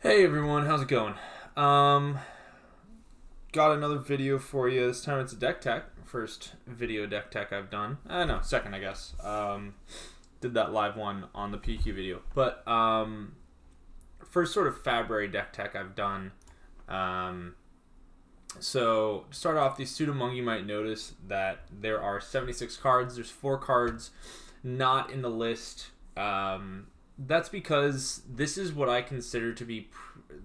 Hey everyone, how's it going? Um, got another video for you. This time it's a deck tech. First video deck tech I've done. No, second I guess. Did that live one on the PQ video. But first sort of Fabry deck tech I've done. So to start off, the suit among you might notice that there are 76 cards. There's 4 cards not in the list. That's because this is what I consider to be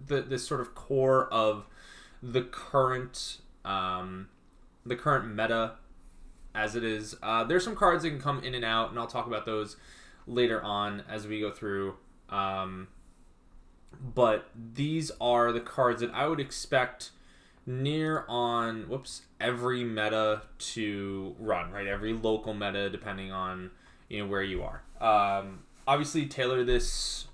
this sort of core of the current meta as it is. There's some cards that can come in and out, and I'll talk about those later on as we go through. But these are the cards that I would expect near on every meta to run, right? Every local meta, depending on where you are. Obviously, tailor this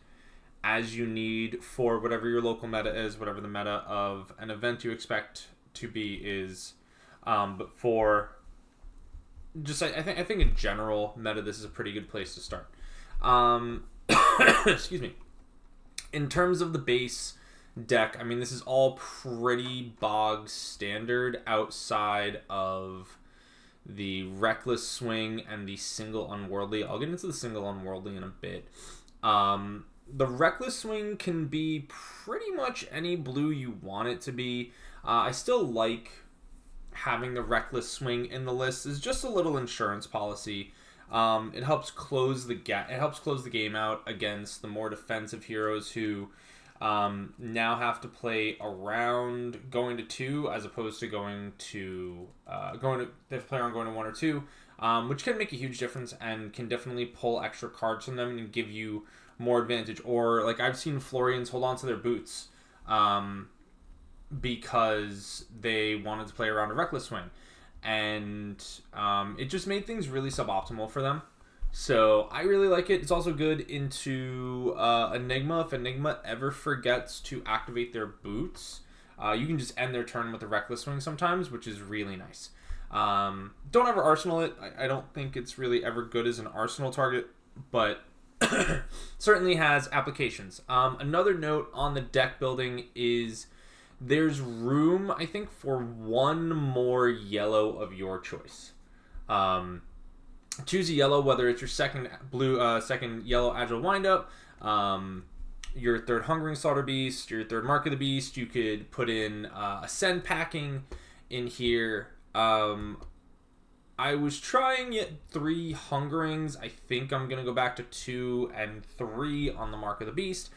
as you need for whatever your local meta is, whatever the meta of an event you expect to be is. But for just, I think in general meta, this is a pretty good place to start. Excuse me. In terms of the base deck, I mean, this is all pretty bog standard outside of the Reckless Swing and the single Unworldly. I'll get into the single Unworldly in a bit. The Reckless Swing can be pretty much any blue you want it to be. I still like having the Reckless Swing in the list. It's just a little insurance policy. It helps close the game out against the more defensive heroes who now have to play around going to 2 as opposed to going to they have to play around going to 1 or 2, which can make a huge difference and can definitely pull extra cards from them and give you more advantage. Or like I've seen Florians hold on to their boots because they wanted to play around a Reckless Swing, and it just made things really suboptimal for them. So I really like it. It's also good into Enigma. If Enigma ever forgets to activate their boots, you can just end their turn with a Reckless Swing sometimes, which is really nice. Don't ever Arsenal it. I don't think it's really ever good as an Arsenal target, but certainly has applications. Another note on the deck building is there's room, I think, for one more yellow of your choice. Choose a yellow, whether it's your second yellow agile windup, your third hungering slaughter beast, your third mark of the beast. You could put in ascend packing in here. I was trying 3 hungerings. I think I'm gonna go back to 2 and 3 on the mark of the beast.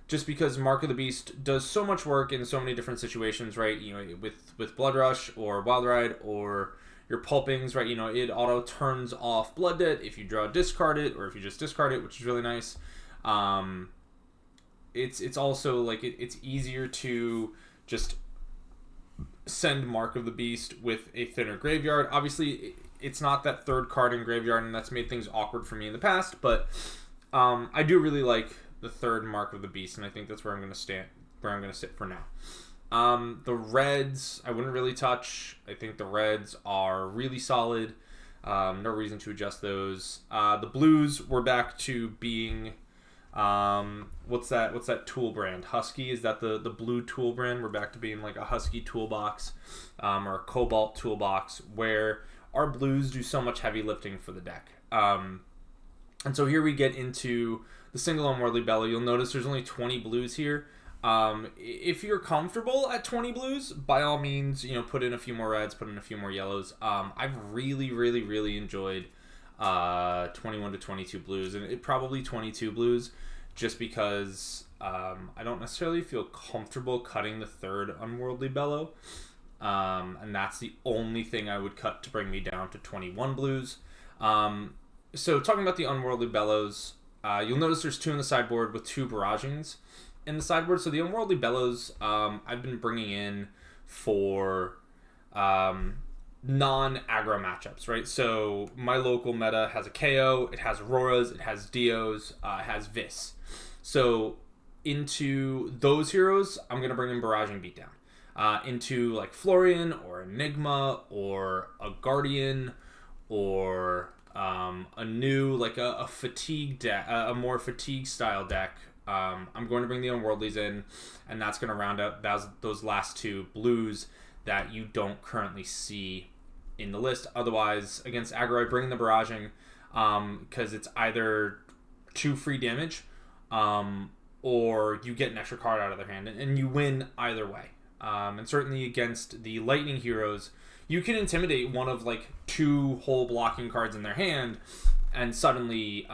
Just because Mark of the Beast does so much work in so many different situations, right? With Blood Rush or Wild Ride or your pulpings, right? It auto turns off Blood Debt if you draw discard it, or if you just discard it, which is really nice. It's also like it's easier to just send Mark of the Beast with a thinner graveyard. Obviously, it's not that third card in graveyard, and that's made things awkward for me in the past. But I do really like the third Mark of the Beast, and I think that's where I'm going to stand. Where I'm going to sit for now. The reds, I wouldn't really touch. I think the reds are really solid. No reason to adjust those. The blues, we're back to being, what's that tool brand? Husky? Is that the blue tool brand? We're back to being like a Husky toolbox, or a Cobalt toolbox, where our blues do so much heavy lifting for the deck. And so here we get into the single Unworldly Bellow. You'll notice there's only 20 blues here. If you're comfortable at 20 blues, by all means, put in a few more reds, put in a few more yellows. I've really, really, really enjoyed 21 to 22 blues, and it probably 22 blues, just because I don't necessarily feel comfortable cutting the third Unworldly Bellow, and that's the only thing I would cut to bring me down to 21 blues. So talking about the Unworldly Bellows, you'll notice there's 2 in the sideboard with 2 barragings in the sideboard. So the Unworldly Bellows, I've been bringing in for non-aggro matchups, right? So my local meta has a KO, it has Auroras, it has Dios, it has Vis. So into those heroes, I'm going to bring in Barraging Beatdown. Into like Florian or Enigma or a Guardian or a new, like a fatigue deck, a more fatigue style deck, I'm going to bring the Unworldlies in, and that's going to round out those last 2 blues that you don't currently see in the list. Otherwise, against aggro, I bring the Barraging because it's either 2 free damage or you get an extra card out of their hand, and you win either way. And certainly against the Lightning heroes, you can intimidate one of like 2 whole blocking cards in their hand, and suddenly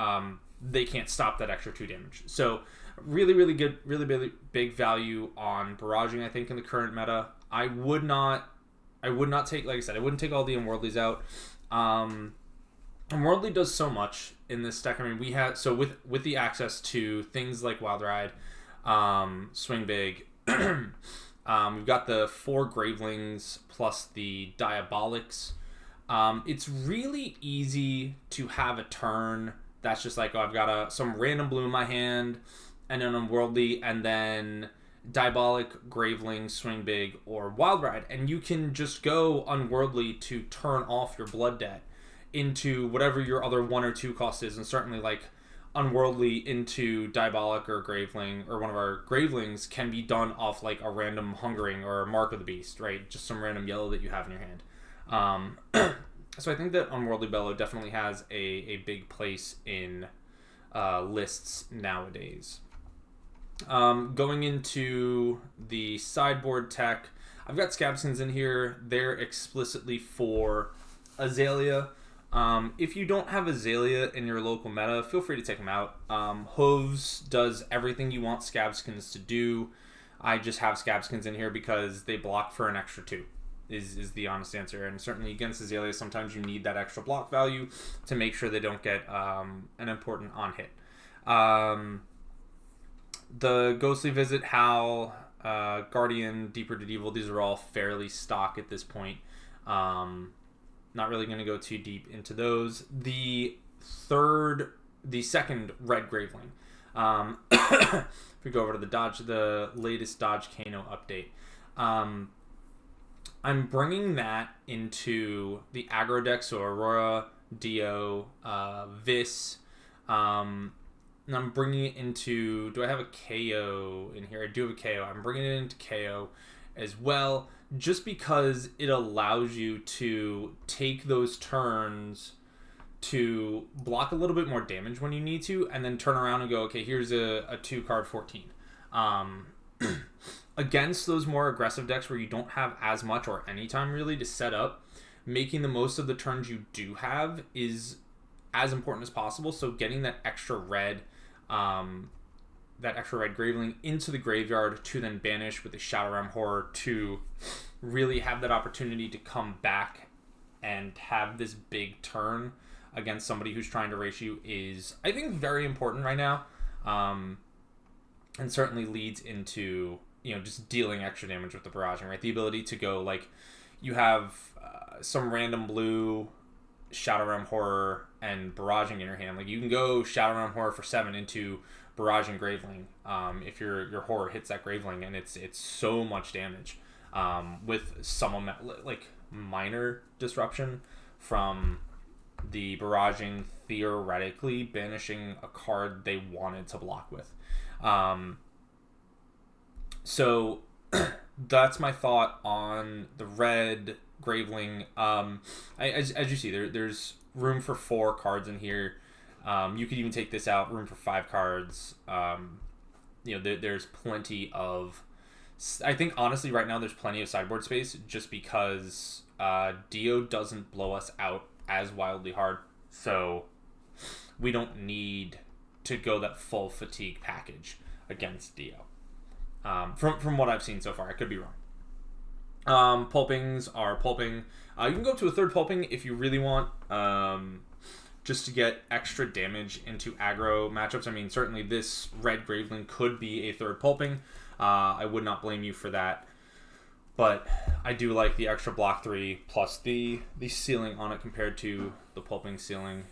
they can't stop that extra 2 damage. So really, really good, really big value on Barraging, I think, in the current meta. I would not take, like I said, I wouldn't take all the Unworldlies out. Unworldly does so much in this deck. I mean, we have, so with the access to things like Wild Ride, Swing Big, we've got the 4 Gravelings plus the Diabolics. It's really easy to have a turn that's just like, oh, I've got some random blue in my hand, and an Unworldly, and then Diabolic, Graveling, Swing Big, or Wild Ride, and you can just go Unworldly to turn off your Blood Debt into whatever your other 1 or 2 cost is, and certainly like Unworldly into Diabolic or Graveling, or one of our Gravelings, can be done off like a random Hungering or a Mark of the Beast, right? Just some random yellow that you have in your hand. So I think that Unworldly Bellow definitely has a big place in lists nowadays. Going into the sideboard tech, I've got Scabskins in here. They're explicitly for Azalea. If you don't have Azalea in your local meta, feel free to take them out. Hooves does everything you want Scabskins to do. I just have Scabskins in here because they block for an extra 2, is the honest answer. And certainly against Azalea, sometimes you need that extra block value to make sure they don't get an important on-hit. The Ghostly Visit, Howl, Guardian, Deeper to Evil, these are all fairly stock at this point. Not really going to go too deep into those. The second red Graveling. If we go over to the latest Dodge Kano update, I'm bringing that into the aggro deck, so Aurora, Dio, Vis, and I'm bringing it into... Do I have a KO in here? I do have a KO. I'm bringing it into KO as well, just because it allows you to take those turns to block a little bit more damage when you need to, and then turn around and go, okay, here's a 2-card 14. Against those more aggressive decks where you don't have as much or any time really to set up, making the most of the turns you do have is as important as possible. So getting that extra red Graveling into the graveyard to then banish with a Shadow Realm Horror to really have that opportunity to come back and have this big turn against somebody who's trying to race you is, I think, very important right now, and certainly leads into, just dealing extra damage with the barraging, right? The ability to go, like, you have some random blue Shadow Realm Horror and barraging in your hand. Like, you can go Shadow Realm Horror for 7 into barraging Graveling if your horror hits that Graveling, and it's so much damage with some like minor disruption from the barraging theoretically banishing a card they wanted to block with. So that's my thought on the red Graveling. As you see, there's room for 4 cards in here. You could even take this out, room for 5 cards. There's plenty of... I think, honestly, right now there's plenty of sideboard space just because Dio doesn't blow us out as wildly hard. So we don't need to go that full fatigue package against Dio. From what I've seen so far. I could be wrong. Pulpings are pulping. You can go up to a 3rd pulping if you really want, just to get extra damage into aggro matchups. I mean, certainly this red Graveling could be a 3rd pulping. I would not blame you for that. But I do like the extra block 3 plus the ceiling on it compared to the pulping ceiling.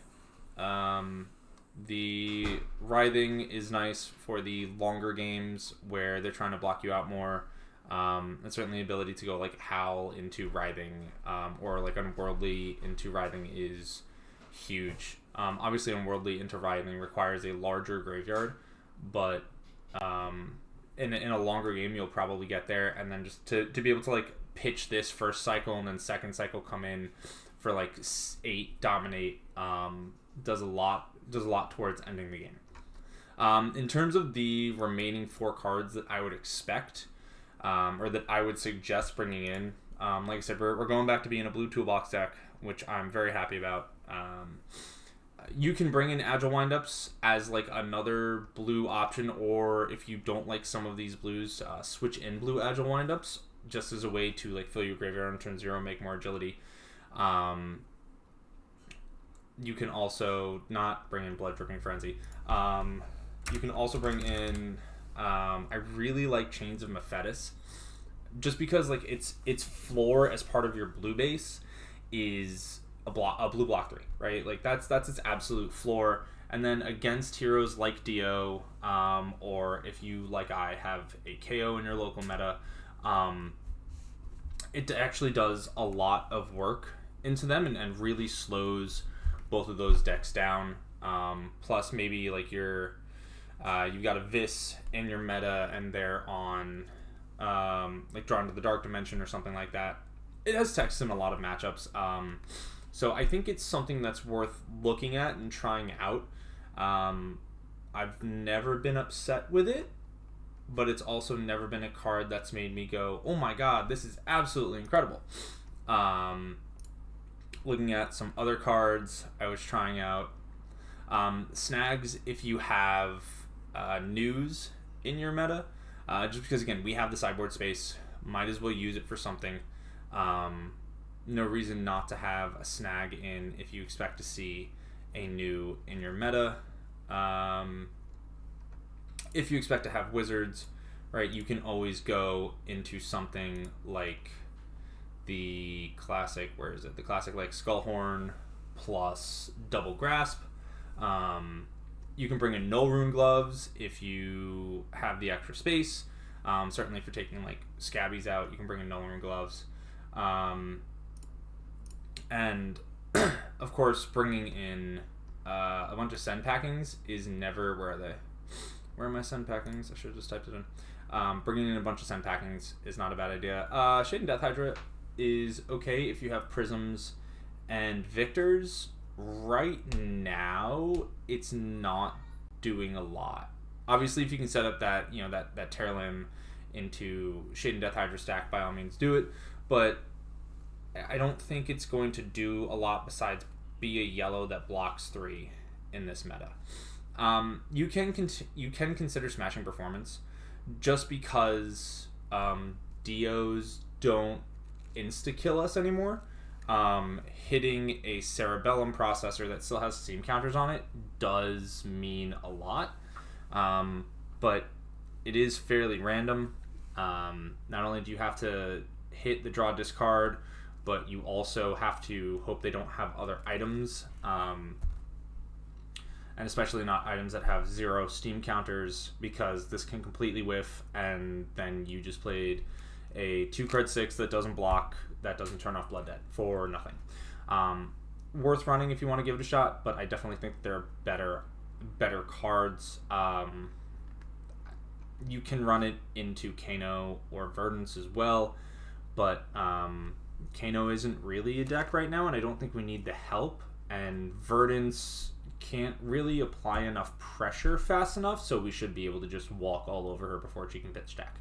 The writhing is nice for the longer games where they're trying to block you out more. And certainly the ability to go like Howl into writhing or like Unworldly into writhing is huge. Obviously Unworldly into writhing requires a larger graveyard, but In a longer game, you'll probably get there, and then just to be able to like pitch this first cycle and then second cycle come in for like 8, dominate, does a lot towards ending the game. In terms of the remaining 4 cards that I would expect, or that I would suggest bringing in, like I said, we're going back to being a blue toolbox deck, which I'm very happy about. You can bring in Agile Windups as like another blue option, or if you don't like some of these blues, switch in blue Agile Windups just as a way to like fill your graveyard on turn 0, make more agility. You can also not bring in Blood Dripping Frenzy. You can also bring in, I really like Chains of Mephetis, just because like its floor as part of your blue base is a blue block 3, right? Like that's its absolute floor. And then against heroes like Dio, or if you like I have a KO in your local meta, it actually does a lot of work into them and really slows both of those decks down. Plus maybe like you've got a Vis in your meta and they're on like Drawn to the Dark Dimension or something like that. It has text in a lot of matchups. So I think it's something that's worth looking at and trying out. I've never been upset with it, but it's also never been a card that's made me go, oh my god, this is absolutely incredible. Looking at some other cards I was trying out. Snags, if you have news in your meta, just because, again, we have the sideboard space, might as well use it for something. No reason not to have a snag in if you expect to see a new in your meta. If you expect to have wizards, right, you can always go into something like the classic, the classic like Skullhorn plus Double Grasp. You can bring in No Rune Gloves if you have the extra space. Certainly for taking like Scabbies out, you can bring in No Rune Gloves. And of course, bringing in a bunch of Send Packings is never... Where are they? Where are my Send Packings? I should have just typed it in. Bringing in a bunch of Send Packings is not a bad idea. Shade and Death Hydra is okay if you have Prisms and Victors. Right now, it's not doing a lot. Obviously, if you can set up that that Tear Limb into Shade and Death Hydra stack, by all means do it. But I don't think it's going to do a lot besides be a yellow that blocks 3 in this meta. You can consider Smashing Performance, just because Dios don't insta-kill us anymore. Hitting a Cerebellum processor that still has Steam counters on it does mean a lot, but it is fairly random. Not only do you have to hit the draw discard, but you also have to hope they don't have other items, and especially not items that have 0 Steam counters, because this can completely whiff, and then you just played a 2-card 6 that doesn't block, that doesn't turn off Blood Debt for nothing. Worth running if you want to give it a shot, but I definitely think there are better cards. You can run it into Kano or Verdance as well, but Kano isn't really a deck right now, and I don't think we need the help, and Verdance can't really apply enough pressure fast enough, so we should be able to just walk all over her before she can pitch deck.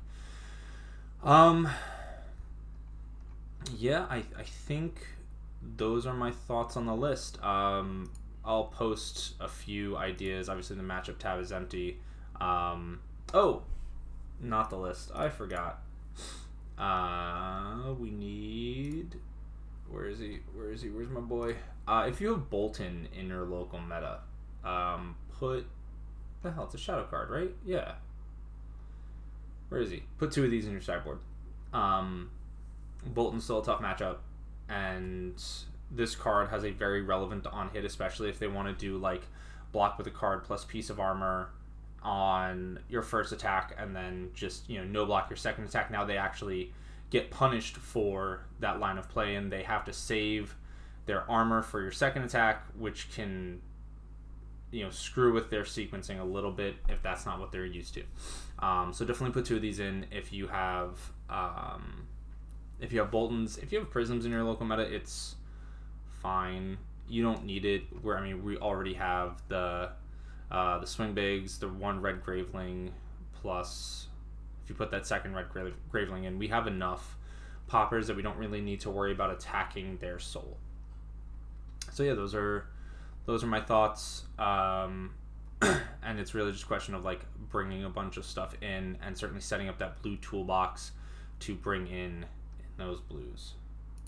Yeah, I think those are my thoughts on the list. I'll post a few ideas. Obviously, the matchup tab is empty. Oh, not the list. I forgot. We need... Where is he? Where's my boy? If you have Bolton in your local meta, put... The hell, it's a shadow card, right? Yeah. Where is he? Put 2 of these in your sideboard. Bolton's still a tough matchup, and this card has a very relevant on hit, especially if they want to do like block with a card plus piece of armor on your first attack, and then just no block your second attack. Now they actually get punished for that line of play, and they have to save their armor for your second attack, which can screw with their sequencing a little bit if that's not what they're used to. So definitely put 2 of these in if you have Boltons. If you have Prisms in your local meta, it's fine. You don't need it. We already have the Swing Bigs, the 1 red Graveling, plus if you put that 2nd red Graveling in, we have enough poppers that we don't really need to worry about attacking their soul. So yeah, those are my thoughts. And it's really just a question of like bringing a bunch of stuff in and certainly setting up that blue toolbox to bring in those blues.